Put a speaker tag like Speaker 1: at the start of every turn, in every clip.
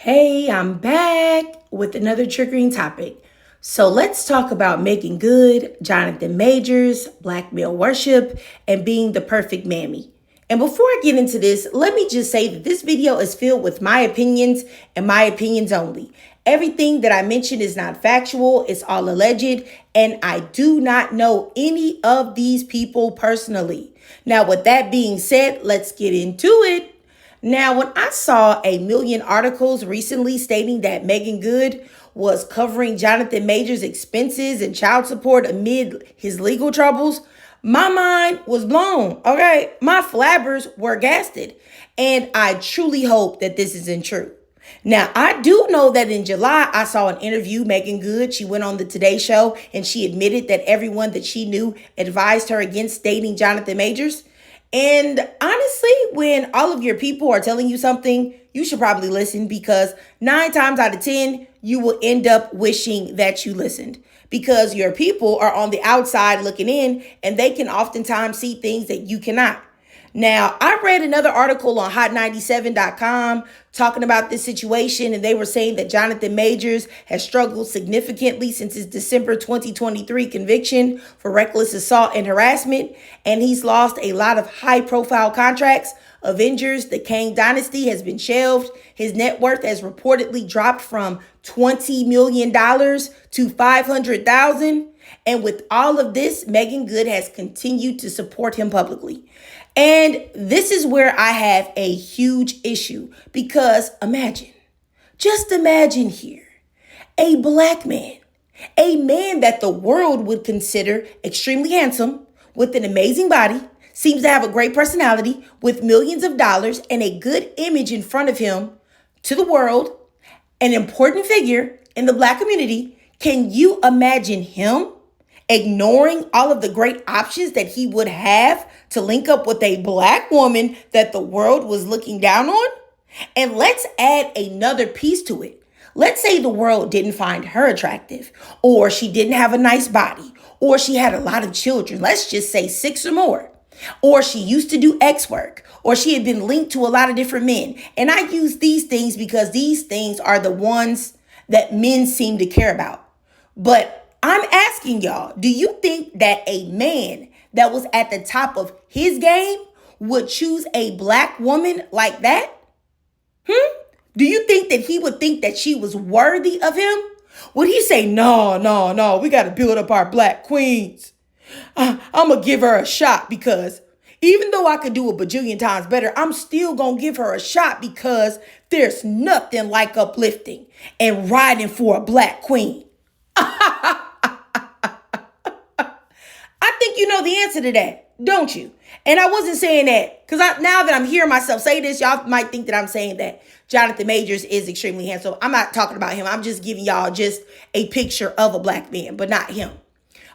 Speaker 1: Hey, I'm back with another triggering topic. So let's talk about Meagan Good, Jonathan Majors, black male worship, and being the perfect mammy. And before I get into this, let me just say that this video is filled with my opinions and my opinions only. Everything that I mention is not factual, it's all alleged, and I do not know any of these people personally. Now, with that being said, let's get into it. Now, when I saw a million articles recently stating that Meagan Good was covering Jonathan Majors' expenses and child support amid his legal troubles, my mind was blown, okay? My flabbers were gasted, and I truly hope that this isn't true. Now, I do know that in July, I saw an interview, Meagan Good. She went on the Today Show, and she admitted that everyone that she knew advised her against dating Jonathan Majors. And honestly, when all of your people are telling you something, you should probably listen because 9 times out of 10, you will end up wishing that you listened because your people are on the outside looking in and they can oftentimes see things that you cannot. Now, I read another article on hot97.com talking about this situation, and they were saying that Jonathan Majors has struggled significantly since his December 2023 conviction for reckless assault and harassment, and he's lost a lot of high-profile contracts. Avengers, the Kang Dynasty has been shelved. His net worth has reportedly dropped from $20 million to $500,000. And with all of this, Meagan Good has continued to support him publicly. And this is where I have a huge issue because just imagine here, a black man, a man that the world would consider extremely handsome with an amazing body, seems to have a great personality with millions of dollars and a good image in front of him to the world, an important figure in the black community. Can you imagine him ignoring all of the great options that he would have to link up with a black woman that the world was looking down on? And let's add another piece to it. Let's say the world didn't find her attractive, or she didn't have a nice body, or she had a lot of children. Let's just say 6 or more. Or she used to do X work, or she had been linked to a lot of different men. And I use these things because these things are the ones that men seem to care about. But I'm asking y'all, do you think that a man that was at the top of his game would choose a black woman like that? Do you think that he would think that she was worthy of him? Would he say, no, we got to build up our black queens. I'm going to give her a shot because even though I could do a bajillion times better, I'm still going to give her a shot because there's nothing like uplifting and riding for a black queen. I think you know the answer to that, don't you? And I wasn't saying that because now that I'm hearing myself say this, y'all might think that I'm saying that Jonathan Majors is extremely handsome. I'm not talking about him. I'm just giving y'all just a picture of a black man, but not him.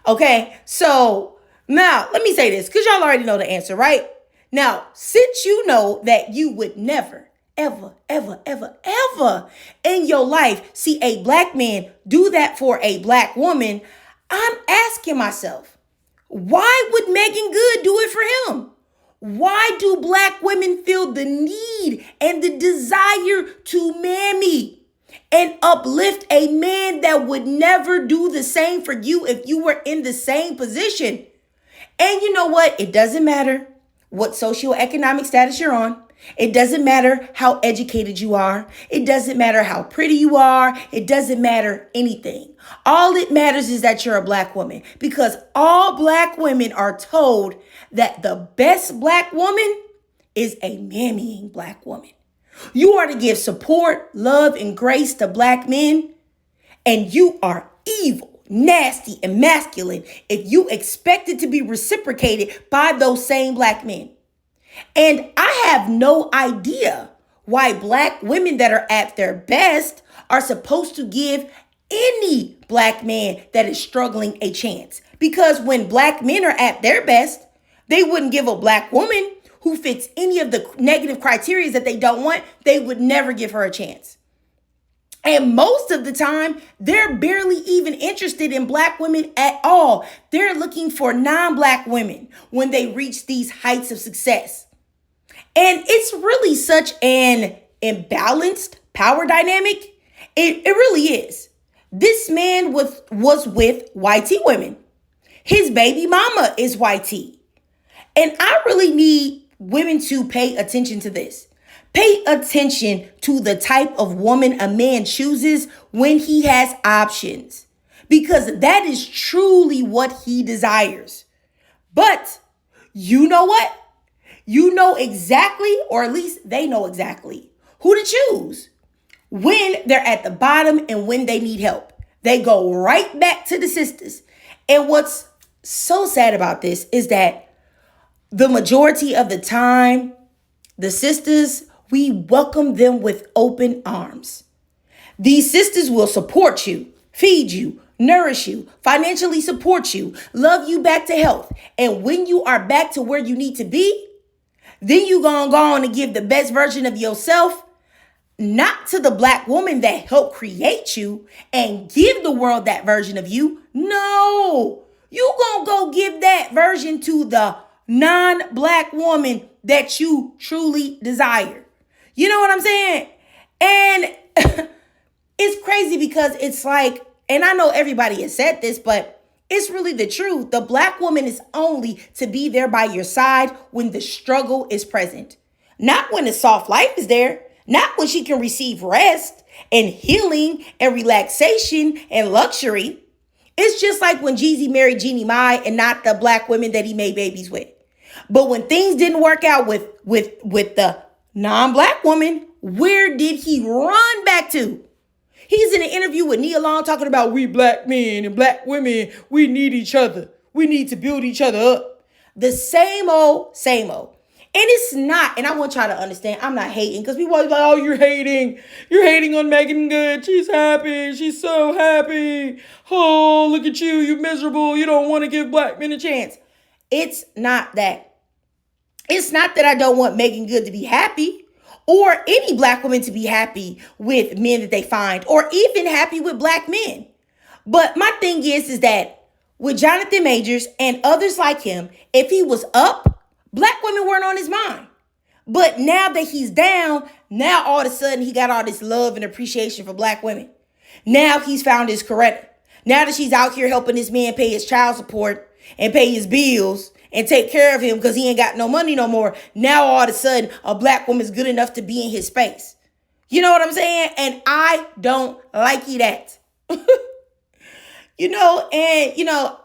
Speaker 1: Okay, so now let me say this because y'all already know the answer, right? Now, since you know that you would never, ever in your life see a black man do that for a black woman, I'm asking myself, why would Meagan Good do it for him? Why do black women feel the need and the desire to mammy and uplift a man that would never do the same for you if you were in the same position? And you know what? It doesn't matter what socioeconomic status you're on. It doesn't matter how educated you are. It doesn't matter how pretty you are. It doesn't matter anything. All it matters is that you're a black woman because all black women are told that the best black woman is a mammying black woman. You are to give support, love, and grace to black men, and you are evil, nasty, and masculine if you expect it to be reciprocated by those same black men. And I have no idea why black women that are at their best are supposed to give any black man that is struggling a chance. Because when black men are at their best, they wouldn't give a black woman who fits any of the negative criteria that they don't want, they would never give her a chance. And most of the time, they're barely even interested in black women at all. They're looking for non-black women when they reach these heights of success. And it's really such an imbalanced power dynamic, it really is. This man was with white women. His baby mama is white. And I really need women to pay attention to this. Pay attention to the type of woman a man chooses when he has options, because that is truly what he desires. But you know what? You know exactly, or at least they know exactly, who to choose when they're at the bottom and when they need help. They go right back to the sisters. And what's so sad about this is that the majority of the time, the sisters, we welcome them with open arms. These sisters will support you, feed you, nourish you, financially support you, love you back to health. And when you are back to where you need to be, then you gonna go on and give the best version of yourself, not to the black woman that helped create you and give the world that version of you. No, you gonna go give that version to the non-black woman that you truly desire. You know what I'm saying? And it's crazy because it's like, and I know everybody has said this, but it's really the truth. The black woman is only to be there by your side when the struggle is present. Not when the soft life is there. Not when she can receive rest and healing and relaxation and luxury. It's just like when Jeezy married Jeannie Mai and not the black women that he made babies with. But when things didn't work out with the non-black woman, where did he run back to? He's in an interview with Nia Long talking about we black men and black women, we need each other. We need to build each other up. The same old, same old. And it's not, and I want y'all to understand, I'm not hating, because people are like, oh, you're hating. You're hating on Meagan Good. She's happy. She's so happy. Oh, look at you. You're miserable. You don't want to give black men a chance. It's not that. It's not that I don't want Meagan Good to be happy, or any black woman to be happy with men that they find, or even happy with black men. But my thing is that with Jonathan Majors and others like him, if he was up, black women weren't on his mind. But now that he's down, now all of a sudden he got all this love and appreciation for black women. Now he's found his Coretta. Now that she's out here helping this man pay his child support and pay his bills and take care of him because he ain't got no money no more. Now all of a sudden a black woman's good enough to be in his space. You know what I'm saying? And I don't like that.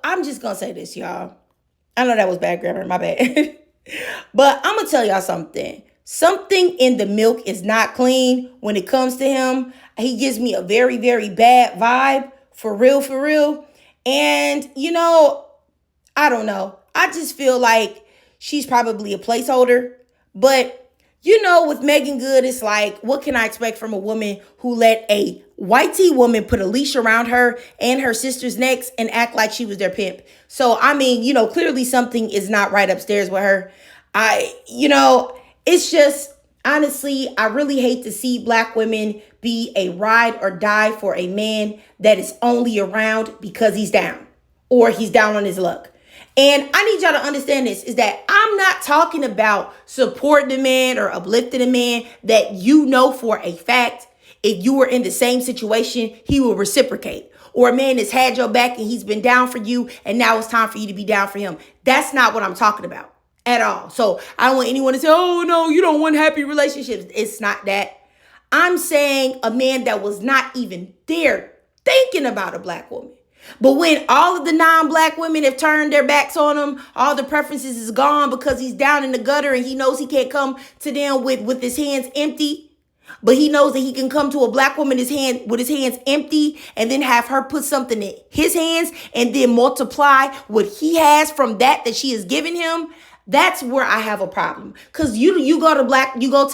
Speaker 1: I'm just going to say this, y'all. I know that was bad grammar, my bad. But I'm going to tell y'all something. Something in the milk is not clean when it comes to him. He gives me a very, very bad vibe. For real, for real. And, I don't know. I just feel like she's probably a placeholder. But, with Meagan Good, it's like, what can I expect from a woman who let a white tea woman put a leash around her and her sister's necks and act like she was their pimp? So, clearly something is not right upstairs with her. It's just, honestly, I really hate to see black women be a ride or die for a man that is only around because he's down or he's down on his luck. And I need y'all to understand this, is that I'm not talking about supporting a man or uplifting a man that you know for a fact, if you were in the same situation, he will reciprocate. Or a man that's had your back and he's been down for you and now it's time for you to be down for him. That's not what I'm talking about at all. So I don't want anyone to say, oh, no, you don't want happy relationships. It's not that. I'm saying a man that was not even there thinking about a black woman. But when all of the non-black women have turned their backs on him, all the preferences is gone because he's down in the gutter and he knows he can't come to them with his hands empty. But he knows that he can come to a black woman with his hands empty and then have her put something in his hands and then multiply what he has from that she has given him. That's where I have a problem. Because you go to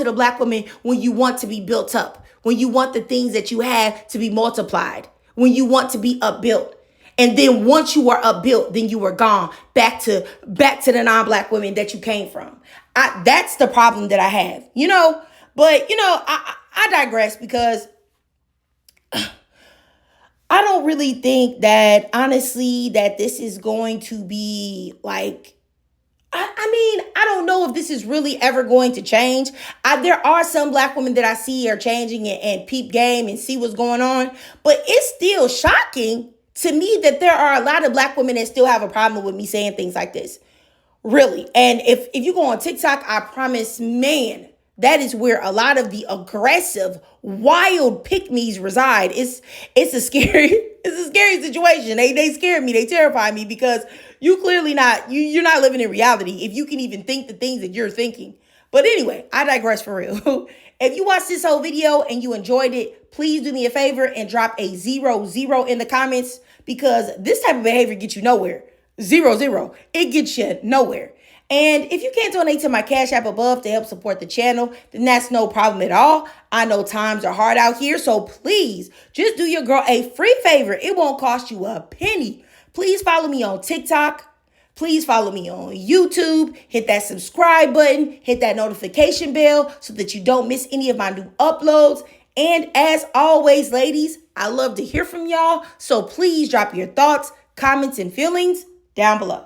Speaker 1: the black woman when you want to be built up, when you want the things that you have to be multiplied, when you want to be upbuilt. And then once you are upbuilt, then you are gone back to the non-black women that you came from. That's the problem that I have, But, I digress because I don't really think that, honestly, that this is going to be like, I don't know if this is really ever going to change. There are some black women that I see are changing and peep game and see what's going on. But it's still shocking to me that there are a lot of black women that still have a problem with me saying things like this. Really. And if you go on TikTok, I promise, man, that is where a lot of the aggressive, wild pick-me's reside. It's a scary, it's a scary situation. They scare me, they terrify me because you clearly you're not living in reality if you can even think the things that you're thinking. But anyway, I digress for real. If you watched this whole video and you enjoyed it, please do me a favor and drop a 0 in the comments because this type of behavior gets you nowhere. 0. It gets you nowhere. And if you can't donate to my Cash App above to help support the channel, then that's no problem at all. I know times are hard out here, so please just do your girl a free favor. It won't cost you a penny. Please follow me on TikTok. Please follow me on YouTube. Hit that subscribe button. Hit that notification bell so that you don't miss any of my new uploads. And as always, ladies, I love to hear from y'all. So please drop your thoughts, comments, and feelings down below.